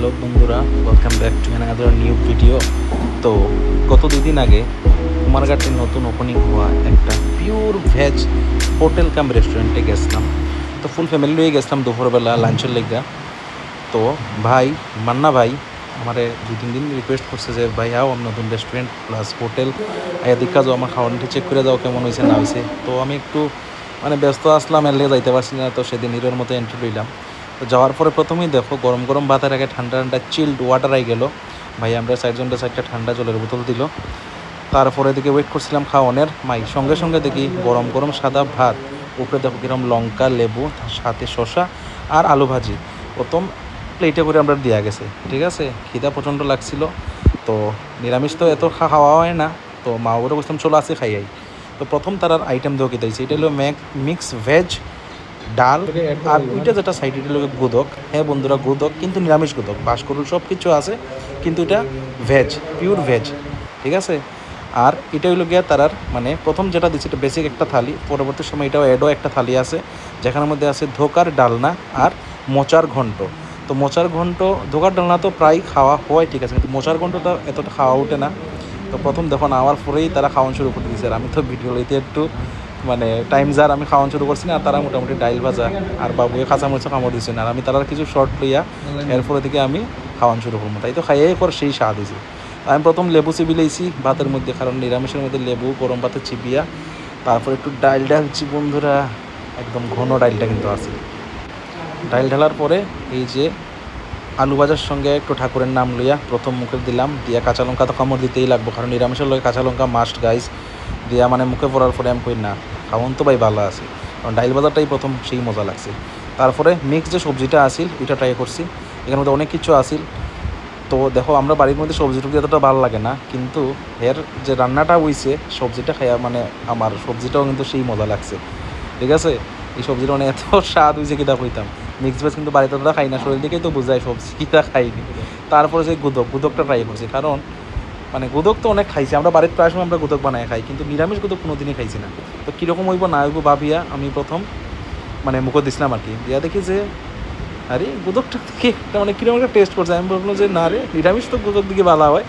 Hello বন্ধুরা, welcome back to another new video. তো গত দুদিন আগে কুমারঘাটে নতুন ওপেনিং হওয়া একটা পিওর ভেজ হোটেল কাম রেস্টুরেন্টে গেছিলাম। তো ফুল ফ্যামিলি নিয়ে গেছিলাম দুপুরবেলা লাঞ্চের লেগা। তো ভাই মান্না ভাই আমারে 2-3 দিন রিকোয়েস্ট করছে যে ভাই আও আমার নতুন রেস্টুরেন্ট প্লাস হোটেল আয়া দেখা যাও, আমার খাওয়ানটি চেক করে যাও কেমন হয়েছে না হয়েছে। তো আমি একটু ব্যস্ত আসলাম, এর লেগে যাইতে পারছি না। তো সেদিন হিরোর মতো এন্ট্রি লইলাম। তো যাওয়ার পরে প্রথমেই দেখো গরম গরম ভাতের আগে ঠান্ডা ঠান্ডা চিল্ড ওয়াটার আই গেল। ভাই আমরা চারটা ঠান্ডা জলের বোতল দিল। তারপরে দিকে ওয়েট করছিলাম খাওয়ানোর, সঙ্গে সঙ্গে দেখি গরম গরম সাদা ভাত, উপরে দেখো কিরম লঙ্কা লেবু সাথে শসা আর আলু ভাজি প্রথম প্লেটে করে আমরা দেওয়া গেছে। ঠিক আছে, খিদা প্রচণ্ড লাগছিল। তো নিরামিষ তো এত খাওয়া হয় না, তো মা ওরা বলতাম চলো আসে খাইয়াই। তো প্রথম তার আইটেম দেওয়া দিয়েছে, এটা হলো মিক্স ভেজ ডাল, আর ওইটা যেটা সাইড এটা হলো গোদক। হ্যাঁ বন্ধুরা, গোদক কিন্তু নিরামিষ গোদক, বাঁশকরুল সব কিছু আছে, কিন্তু এটা ভেজ, পিওর ভেজ। ঠিক আছে, আর এটা হইলো গিয়া তারার প্রথম যেটা দিচ্ছে এটা বেসিক একটা থালি। পরবর্তী সময় এটাও অ্যাডও একটা থালি আছে, যেখানের মধ্যে আছে ধোকার ডালনা আর মোচার ঘন্ট। তো মোচার ঘন্ট, ধোকার ডালনা তো প্রায় খাওয়া হয়, ঠিক আছে, কিন্তু মোচার ঘন্টটা এতটা খাওয়া ওঠে না। তো প্রথম দেখো নেওয়ার পরেই তারা খাওয়ানো শুরু করে দিয়েছে, আর আমি তো ভিডিও লইতে একটু টাইম যার আমি খাওয়ানো শুরু করছি না। আর তারা মোটামুটি ডাইল ভাজা আর বাবুয়ে কাঁচামরিচা কামড় দিচ্ছে না, আর আমি তারা কিছু শর্ট লইয়া এরপরে দিকে আমি খাওয়ানো শুরু করবো। তাই তো খাইয়াই পর সেই স্বাদ হয়েছে। আমি প্রথম লেবু চিবিলেইছি ভাতের মধ্যে, কারণ নিরামিষের মধ্যে লেবু গরম ভাতে চিবিয়া তারপর একটু ডাইল ঢালছি বন্ধুরা। একদম ঘন ডাইলটা কিন্তু আছে। ডাইল ঢালার পরে এই যে আলু ভাজার সঙ্গে একটু ঠাকুরের নাম লইয়া প্রথম মুখে দিলাম, দিয়া কাঁচা লঙ্কা তো কামড় দিতেই লাগবো, কারণ নিরামিষের লগে কাঁচা লঙ্কা মাস্ট গাইস। দিয়া মুখে পড়ার পরে আমি কই না খাওয়ান তো ভাই ভালো আছে, কারণ ডাইল ভাজাটাই প্রথম সেই মজা লাগছে। তারপরে মিক্স যে সবজিটা আসিল ওইটা ট্রাই করছি, এখানের মধ্যে অনেক কিছু আসিল। তো দেখো আমরা বাড়ির মধ্যে সবজি টবজি এতটা ভালো লাগে না, কিন্তু এর যে রান্নাটা হইছে সবজিটা খাইয়া আমার সবজিটাও কিন্তু সেই মজা লাগছে। ঠিক আছে, এই সবজিটা এত স্বাদ হয়েছে কিতা কইতাম। মিক্স ভেজ কিন্তু বাড়িতে তোরা খাই না, শরীর দিকেই তো বোঝায় সবজি কিতা খাইনি। তারপরে যে গুদকটা ট্রাই করছি, কারণ গুদক তো অনেক খাইছি আমরা বাড়িতে, প্রায় সময় আমরা গুদক বানাই খাই, কিন্তু নিরামিষ গুদক কোনো দিনই খাইছি না। তো কীরকম হইব না হইব ভাবিয়া আমি প্রথম মুখে দিছিলাম আর কি। দিয়া দেখি যে আরে গুদকটা থেকে একটা কীরকম একটা টেস্ট করছে। আমি বললাম যে না রে, নিরামিষ তো গুদক দিকে ভালো হয়,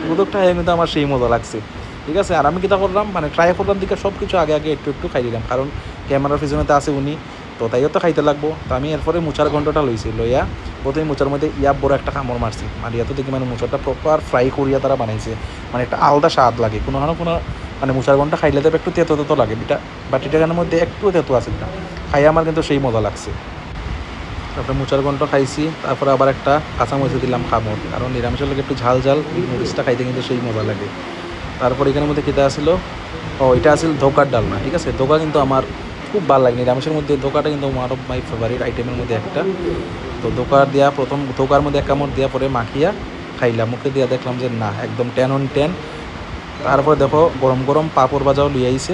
গুদকটা কিন্তু আমার সেই মজা লাগছে। ঠিক আছে, আর আমি কীটা করলাম ট্রাই করলাম দিকে সব কিছু আগে আগে একটু একটু খাই দিলাম, কারণ ক্যামেরার পিছনেতে আছে উনি, তো তাইও তো খাইতে লাগবো। তো আমি এরপরে মোচার ঘন্টটা লইছি, লইয়া প্রথমে মোচার মধ্যে বড় একটা কামড় মারছি। আর ইয়াতো দেখি মোচারটা প্রপার ফ্রাই করিয়া তারা বানাইছে, একটা আলাদা স্বাদ লাগে। কোনো মোচার ঘন্টা খাইলে দেবে একটু তেতো তেতো লাগে, বাট এটার মধ্যে একটু তেতো আছে না, খাইয়া আমার কিন্তু সেই মজা লাগছে। তারপরে মোচার ঘন্ট খাইছি, তারপরে আবার একটা কাঁচামরিচ দিলাম কামড়, কারণ নিরামিষের লোক একটু ঝাল ঝাল মরিচটা খাইতে কিন্তু সেই মজা লাগে। তারপর এখানের মধ্যে কীটা আসিল, এটা আসিল ধোকার ডালনা। ঠিক আছে, ধোকা কিন্তু আমার খুব ভালো লাগে নিরামিষের মধ্যে, ধোকাটা কিন্তু ওয়ান অফ মাই ফেভারিট আইটেমের মধ্যে একটা। তো ধোকার দেওয়া প্রথম ধোকার মধ্যে এক কামড় দেওয়া পরে মাখিয়া খাইলাম, মুখে দিয়া দেখলাম যে না একদম 10 on 10। তারপরে দেখো গরম গরম পাঁপড় ভাজাও লিয়ে আইছে।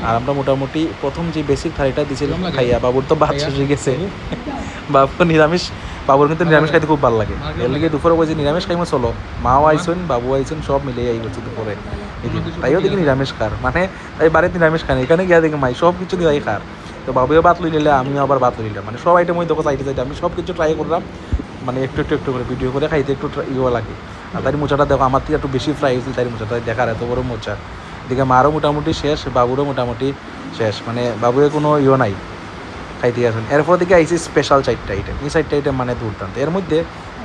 আর আমরা মোটামুটি প্রথম যে বেসিক থালিটা দিয়েছিলাম খাইয়া, বাবুর তো ভাত শেষ হয়ে গেছে। বাবুর কিন্তু নিরামিষ খাইতে খুব ভালো লাগে, এর লিগে দুপুরে বলছি নিরামিষ খাইমো চলো। মাও আইসেন বাবু আইসেন সব মিলে আই করছে দুপুরে। তাইও দেখি নিরামিষ খার, তাই বাড়িতে নিরামিষ খান, এখানে গিয়া দেখি মাই সব কিছু দিয়ে খার। তো বাবুও ভাত লই নিলে আমিও আবার ভাত লই নিলাম, সব আইটেম ওই দেখো চাইতে আমি সব কিছু ট্রাই করলাম, একটু একটু একটু করে ভিডিও করে খাইতে একটু ইয়ে লাগে। আর তাই মোচাটা দেখো আমার থেকে একটু বেশি ফ্রাই হয়েছিল, তাই মোচাটা দেখার এত বড় মোচা। এদিকে মারও মোটামুটি শেষ, বাবুরও মোটামুটি শেষ, বাবুরে কোনো ইয়ে নাই খাইতে আসেন। এরপর দিকে আইসি স্পেশাল 4টা আইটেম, এই 4টা আইটেম দুর্দান্ত। এর মধ্যে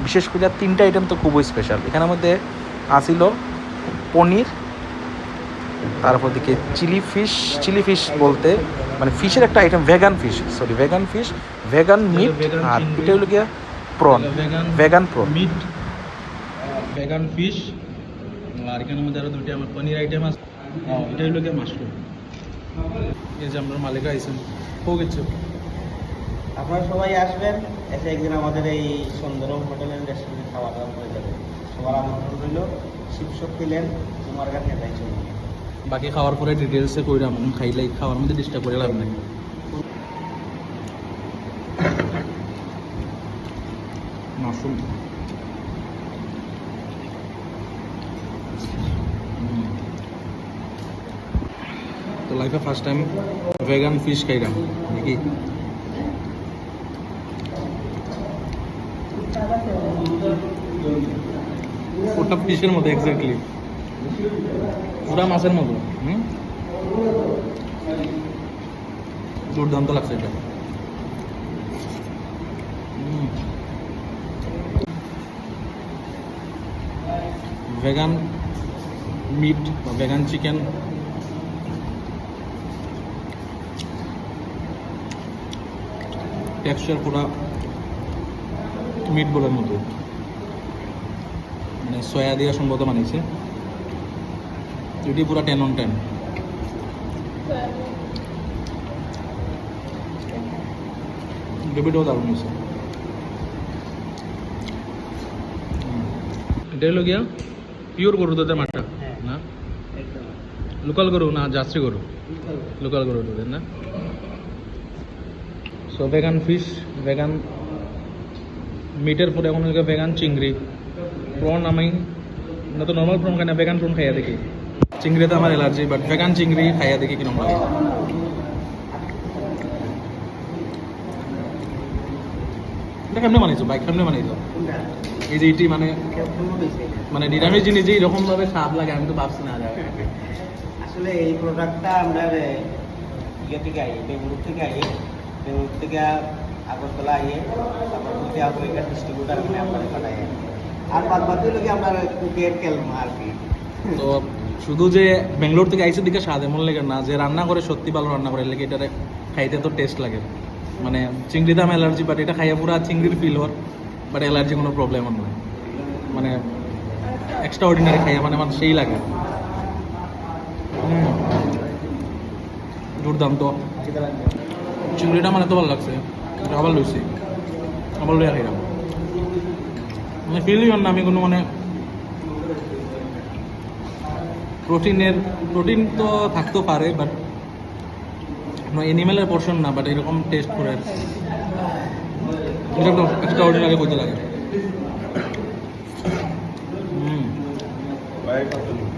বিশেষ করে 3টা আইটেম তো খুবই স্পেশাল। এখানের মধ্যে আসিল পনির, তারপর দিকে চিলি ফিশ বলতে ফিশের একটা item, vegan fish, vegan meat, আর এটা হলো গিয়া prawn, vegan prawn meat, vegan fish. আর এখানের মধ্যে আরও 2টা আমার পনির আইটেম আছে। এটা হলো গিয়ে মাশরুম। এই যে আমরা মালিক আইসেন হয়ে গেছে। আপনারা সবাই আসবেন, এসে একদিন আমাদের এই সুন্দরম হোটেলের রেস্টুরেন্টে খাওয়া দাওয়া করে যাবেন। সবার আমন্ত্রণ রইল। শিবশক্তি লেন, কুমারঘাট নেতাই চলুন। বাকি খাওয়ার পরে ডিটেলসে কইরাম, খাইলে খাওয়ার মধ্যে ডিস্টার্ব করে লাভ নাই। মাশরুম তো লাইফে ফার্স্ট টাইম ভেগান ফিশ খাইলাম নাকি। ওটা ফিশের মতো এক্স্যাক্টলি, পুরা মাছের মতো। দুর্দান্ত লাগছে এটা। ভেগান মিট বা ভেগান চিকেন টেক্সচার পুরা মিট বলের মতো, মানে সয়া দিয়ে সম্ভবত বানিয়েছে। এটি পুরা 10 on 10। গ্রেভিটাও দারুণ হয়েছে। এটা হলো গিয়া পিওর গরু দুধের মাঠটা না, একদম লোকাল গরু না জার্সি গরু? লোকাল গরু দুধের না। সো ভেগান ফিশ, ভেগান মিটের পরে এখন ভেগান চিংড়ি, প্রন আমি না তো নর্মাল প্রন খাই না, ভেগান প্রন খাইয়া দেখি। চিংড়িতে আমার অ্যালার্জি, বাট ভেগান চিংড়ি খাইয়া দেখি কিরকম লাগে। এটা কেমনে বানাইছো বাইক, কেমনে বানাইছো? এই যে এটি মানে মানে নিরামিষ জিনিস যে এরকম ভাবে স্বাদ লাগে আমি তো ভাবছি না। আসলে এই প্রোডাক্টটা আমরা ইয়ে থেকে আই, বেঙ্গুলোর থেকে আইয়ে, বেঙ্গুলোর থেকে আগরতলা আইয়ে, তারপর দুইটা আমেরিকার ডিস্ট্রিবিউটার কিনে আপনারা পাঠাই। আর বাদ বাদ দিল কি আপনার কুকের কেলমা আর কি। তো শুধু যে বেঙ্গলোর থেকে আইসের দিকে স্বাদ এমন লাগে না, যে রান্না করে সত্যি ভালো রান্না করে লেগে এটারে খাইতে তো টেস্ট লাগে। মানে চিংড়িতে আমার অ্যালার্জি, বাট এটা খাইয়া পুরা চিংড়ির ফিল হওয়ার, বাট অ্যালার্জি কোনো প্রবলেম নয়। মানে এক্সট্রা অর্ডিনারি খাইয়া মানে আমার সেই লাগে। দুর্দান্ত চিংড়িটা মানে তো ভালো লাগছে, আবার লইছি, আবার লইয়া খাইলাম। মানে ফিলই হন না আমি কোনো মানে প্রোটিন তো থাকতেও পারে, বাট এনিম্যালের পোর্শন না, বাট এরকম টেস্ট করে এটা একদম এক্সট্রা অর্ডিনারি করতে লাগে।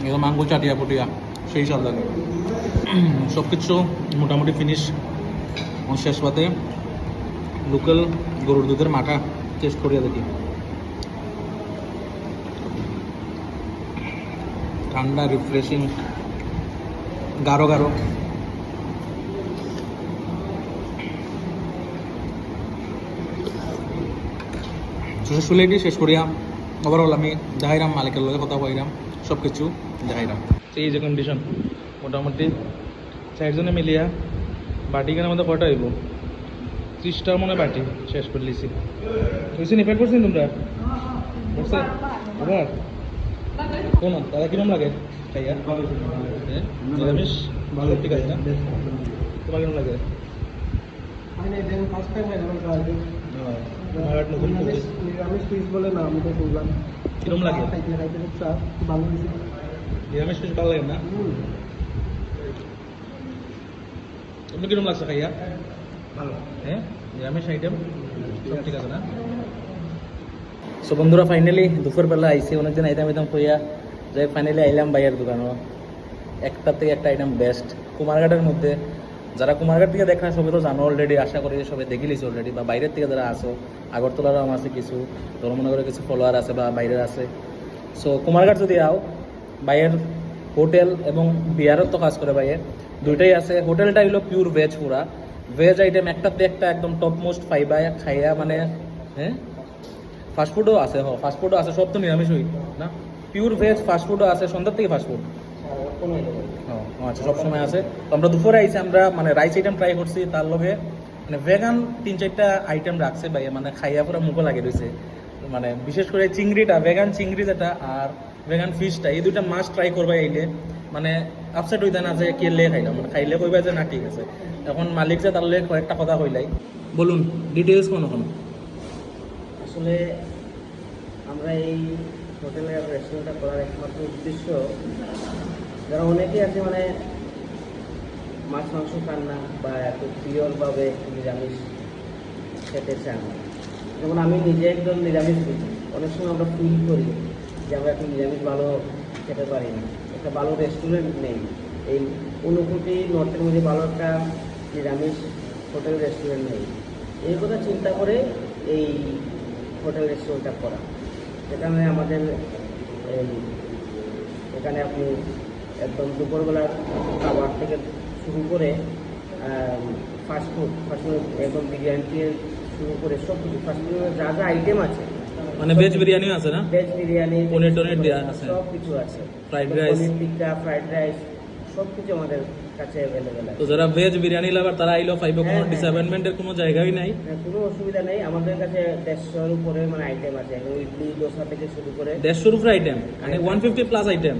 এরকম আঙ্গুল চাটিয়া পুটিয়া সেই স্বাদ লাগে। সব কিছু মোটামুটি ফিনিশ। শেষ পাতে লোকাল গরুর দুধের মাখা টেস্ট করিয়া দেখি। ঠান্ডা, রিফ্রেশিং, গাঢ় গাঢ়। সুলেটি শেষ করিয়া ওভারঅল আমি দেখাইলাম, মালিকের লগে কথা কইলাম, সব কিছু দেখাইলাম। এই যে কন্ডিশন মোটামুটি 4 জনে মিলিয়া বাটি কেনার মধ্যে কটা হইব? 30টার মনে বাটি শেষ করে লিছি। বুঝছি নি পেট করছেন তোমরা? বুঝছে আবার শোনো দাদা কিরম লাগে খাইয়া? নিরামিষ ভালো, ঠিক আছে না? তোমার কিরম লাগে? কিরম লাগে? নিরামিষ ফিশ ভালো লাগে না? তুমি কিরম লাগছে খাইয়া? ভালো। হ্যাঁ, নিরামিষ আইটেম সব ঠিক আছে না? সো বন্ধুরা ফাইনালি দুপুরবেলা আইসি, অনেকদিন আইতাম কইয়া যাই ফাইনালি আইলাম ভাইয়ের দোকানও। একটা থেকে একটা আইটেম বেস্ট কুমারঘাটের মধ্যে। যারা কুমারঘাট থেকে দেখা সবাই তো জানো অলরেডি, আশা করি সবাই দেখে লিছি অলরেডি, বা বাইরের থেকে যারা আসো, আগরতলারও আমার আছে কিছু, ধর্মনগরের কিছু ফলোয়ার আছে বা বাইরের আছে। সো কুমারঘাট যদি আও, ভাইয়ের হোটেল এবং বিয়ারও তো কাজ করে ভাইয়ের, দুইটাই আছে। হোটেলটা হলো পিওর ভেজ, পুরা ভেজ আইটেম, একটাতে একটা একদম টপ মোস্ট পাইবা খাইয়া। মানে হ্যাঁ, ফাস্টফুডও আছে, ফাস্টফুডও আছে, সব তো নিরামিষ হই না, পিওর ভেজ ফাস্টফুডও আছে, সন্ধ্যার থেকে ফাস্টফুড। আচ্ছা, সবসময় আছে। তো আমরা দুপুরে আইসি, আমরা মানে রাইস আইটেম ট্রাই করছি, তার লগে মানে ভেগান 3-4টা আইটেম রাখছে ভাই, মানে খাইয়া পুরো মুখে লাগে রয়েছে। মানে বিশেষ করে চিংড়িটা, ভেগান চিংড়ি যেটা, আর ভেগান ফিশটা, এই দুইটা মাছ ট্রাই করবা আইলে। মানে আপসেট হইতে না যে কেলে খাইলাম, মানে খাইলে কইবা যে না ঠিক আছে। এখন মালিক যে তার লগে কয়েকটা কথা কইলাই, বলুন ডিটেলস কোন এখন? আসলে আমরা এই হোটেলে রেস্টুরেন্টটা করার একমাত্র উদ্দেশ্য, যারা অনেকেই আছে মানে মাছ মাংস খান না বা এত পিওরভাবে নিরামিষ খেতে চান না। যেমন আমি নিজে একজন নিরামিষ বুঝি, অনেক সময় আমরা ফিল করি যে আমরা একটু নিরামিষ ভালো খেতে পারি না, একটা ভালো রেস্টুরেন্ট নেই। এই ঊনকোটি নর্থের মধ্যে ভালো একটা নিরামিষ হোটেল রেস্টুরেন্ট নেই। এই কথা চিন্তা করে এই হোটেল রেস্টুরেন্টটা করা, যেখানে আমাদের এই এখানে আপনি একদম দুপুরবেলার খাবার থেকে শুরু করে ফাস্টফুড একদম বিরিয়ানি থেকে শুরু করে সব কিছু ফাস্টফুডের যা যা আইটেম আছে, মানে ভেজ বিরিয়ানিও আছে না? ভেজ বিরিয়ানি, পনির টনির দেয়া আছে, সব কিছু আছে, fried rice, paneer tikka, fried rice সব কিছু আমাদের কাছে অ্যাভেলেবেল আছে। তো যারা ভেজ বিরিয়ানি লাভার তারা আইলো পাইবে, কোনো হ্যাঁ, ডিসঅ্যাপয়েন্টমেন্টের কোনো জায়গাই নাই। কোনো অসুবিধা নেই, আমাদের কাছে 150-এর উপরে মানে আইটেম আছে, ইডলি দোসা থেকে শুরু করে 150 উপরে আইটেম, মানে 150 প্লাস আইটেম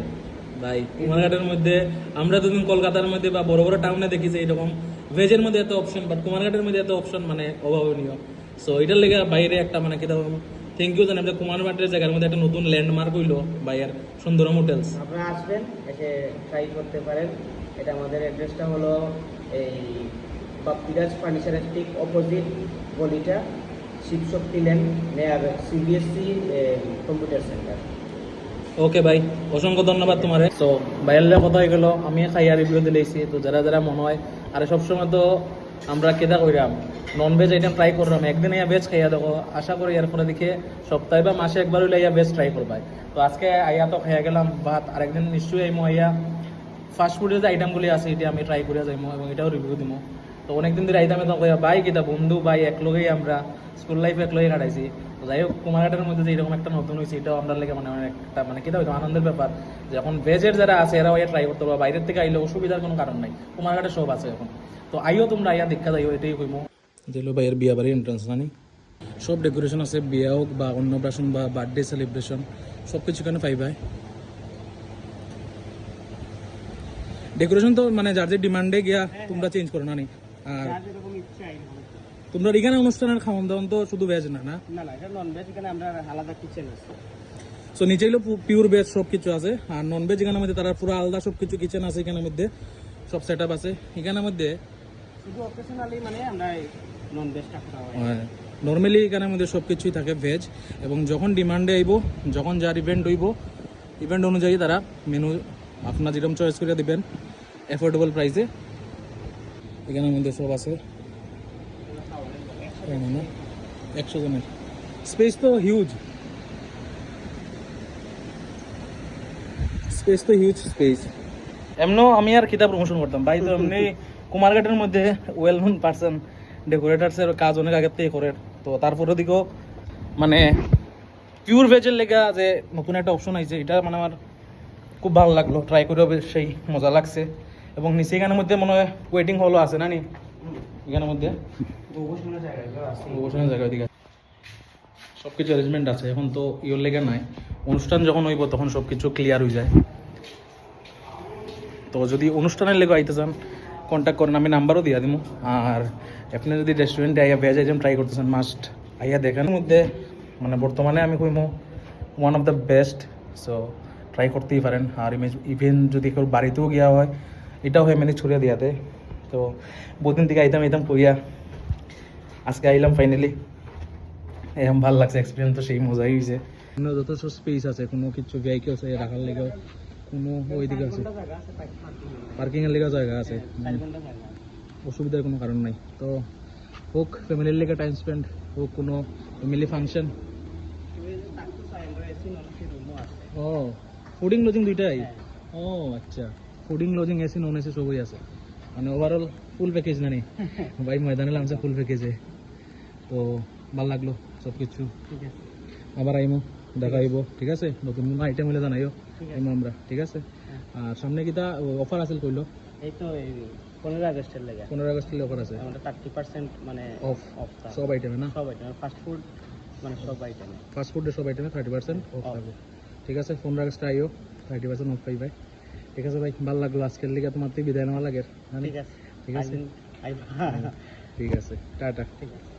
ভাই। কুমারঘাটের মধ্যে আমরা দুদিন কলকাতার মধ্যে বা বড় বড় টাউনে দেখি যে এরকম ভেজের মধ্যে এত অপশন, বাট কুমারঘাটের মধ্যে এত অপশন মানে অভাবনীয়। সো এটার লেগে বাইরে একটা মানে কি থ্যাংক ইউ জানাই যে কুমারঘাটের জায়গার মধ্যে একটা নতুন ল্যান্ডমার্ক হইলো বাইরের সুন্দরম হোটেলস। আপনারা আসবেন, এসে ট্রাই করতে পারেন। এটা আমাদের অ্যাড্রেসটা হলো এই বাপ্পিরাজ ফার্নিচারের ঠিক অপোজিট গলিটা, শিবশক্তি লেন নেয়ার সিবিএসসি কম্পিউটার সেন্টার। ওকে ভাই, অসংখ্য ধন্যবাদ তোমারে। সো বাইরের কথা হয়ে গেল, আমি খাইয়া রিভিউ দিলেছি। তো যারা যারা মনে হয় আর সবসময় তো আমরা কেদা কইরাম নন ভেজ আইটেম ট্রাই করলাম, একদিন ইয়া ভেজ খাইয়া দেখো, আশা করি এর পরে দেখে সপ্তাহে বা মাসে একবার হইলে ইয়া ভেজ ট্রাই করবাই। তো আজকে আইয়া তো খাইয়া গেলাম ভাত, আরেকদিন নিশ্চয়ই আইমো আইয়া ফাস্টফুডের যে আইটেমগুলি আছে এটা আমি ট্রাই করে যাইমো এবং এটাও রিভিউ দিব। তো অনেকদিন ধরে আইতামে তো কইয়া ভাই কিতা বন্ধু ভাই একলগেই আমরা স্কুল লাইফে একলগে কাটাইছি। তো যাই হোক কুমারঘাটের মধ্যে যে এরকম একটা নতুন হয়েছে এটাও আমরা লেগে মানে একটা মানে কেটা হইতো আনন্দের ব্যাপার যে এখন ভেজের যারা আছে এরাও ইয়া ট্রাই করতে পারবো, বাইরের থেকে আইলে অসুবিধার কোনো কারণ নাই, কুমারঘাটে সব আছে এখন। তো আইও তোমরা আইয়া দেখা যাইও, এটাই কইমো। দিল ভাইয়ের বিয়া বাড়ির এন্ট্রান্স জানি সব ডেকোরেশন আছে, বিয়া হোক বা অন্নপ্রাশন বা বার্থডে সেলিব্রেশন সব কিছু এখানে পাইবাই। ডেকোরেশন তো মানে যার যে ডিমান্ডে গিয়া তোমরা চেঞ্জ করো না নি। আর তোমরা এখানে অনুষ্ঠানের খাওয়ান দাওয়ান তো শুধু ভেজ না? না, এটা নন ভেজ, এখানে আমরা আলাদা কিচেন আছে। সো নিচে হলো পিওর ভেজ সব কিছু আছে, আর নন ভেজ এখানের মধ্যে তারা পুরো আলাদা সব কিছু কিচেন আছে, এখানের মধ্যে সব সেট আপ আছে। এখানের মধ্যে শুধু অকেশনালি মানে আমরা নন ভেজটা খাওয়া হয়। নর্মালি এখানের মধ্যে সব কিছুই থাকে ভেজ, এবং যখন ডিমান্ডে আইব, যখন যার ইভেন্ট হইব, ইভেন্ট অনুযায়ী তারা মেনু আপনার যেরকম চয়েস করে দিবেন অ্যাফোর্ডেবল প্রাইসে। এখানের মধ্যে সব আছে, 100 জনের স্পেস তো হিউজ, স্পেস। এমনও আমি আর কিতাব প্রমোশন করতাম ভাই, তো এমনি কুমারঘাটের মধ্যে ওয়েল নোন পার্সন ডেকোরেটার্সের কাজ অনেক আগের থেকে করে। তো তারপরেও দিকেও মানে পিওর ভেজের লেগা যে নতুন একটা অপশন আইছে, এটা মানে আমার খুব ভালো লাগলো, ট্রাই করেও বেশ সেই মজা লাগছে। এবং নিচে এখানের মধ্যে মনে হয় ওয়েটিং হলও আছে না নি এখানের মধ্যে, বসানোর জায়গা ওইদিকে সব কিছু অ্যারেঞ্জমেন্ট আছে। এখন তো ইয়োর লেগে নাই, অনুষ্ঠান যখন হইব তখন সব কিছু ক্লিয়ার হয়ে যায়। তো যদি অনুষ্ঠানের লেগে আইতে চান কন্ট্যাক্ট করেন, আমি নাম্বারও দিয়ে দিব। আর আপনি যদি রেস্টুরেন্টে আইয়া ভেজ আইটেম ট্রাই করতেছেন মাস্ট আইয়া দেখার মধ্যে মানে বর্তমানে আমি কইমো one of the best. So try করতেই পারেন। আর ইভেন যদি কেউ বাড়িতেও গিয়া হয় এটাও হয় মানে ছড়িয়ে দিয়াতে। তো বহুদিন থেকে আইতাম কইয়া আজকে আইলাম ফাইনালি, এরকম ভালো লাগছে, এক্সপিরিয়েন্স তো সেই মজাই হয়েছে। যথেষ্ট স্পেস আছে, কোনো কিছু ভেহিকেল আছে রাখার লেগেও, কোনো ওইদিকে আছে পার্কিংয়ের লেগেও জায়গা আছে, অসুবিধার কোনো কারণ নাই। তো হোক ফ্যামিলির লেগে টাইম স্পেন্ড, হোক কোনো ফ্যামিলি ফাংশন। ও ফুডিং লজিং দুইটাই? ও আচ্ছা, fooding lodging AC non AC সবই আছে, মানে ওভারঅল ফুল প্যাকেজ না নি ভাই? ময়দানে নামছে ফুল প্যাকেজে। তো ভালো লাগলো সব কিছু, আবার আইমো দেখাইব, ঠিক আছে? নতুন কোনো আইটেম হলে জানাইও, আইমো আমরা, ঠিক আছে? আর সামনে কিটা অফার আছে কইলো? এই তো 15 আগস্টের লেগে 15 আগস্টের অফার আছে, আমাদের 30% মানে অফ সব আইটেমে না? সব আইটেম, ফাস্ট ফুড মানে সব আইটেমে, ফাস্ট ফুডের সব আইটেমে 30% অফ থাকবে, ঠিক আছে? 15 আগস্টে আইও, 30% অফ পাই ভাই, ঠিক আছে ভাই? ভালো লাগলো আজকের লিগে, তোমার থেকে বিদায় নেওয়া লাগে, ঠিক আছে? ঠিক আছে, ঠিক আছে, টাটা। ঠিক আছে।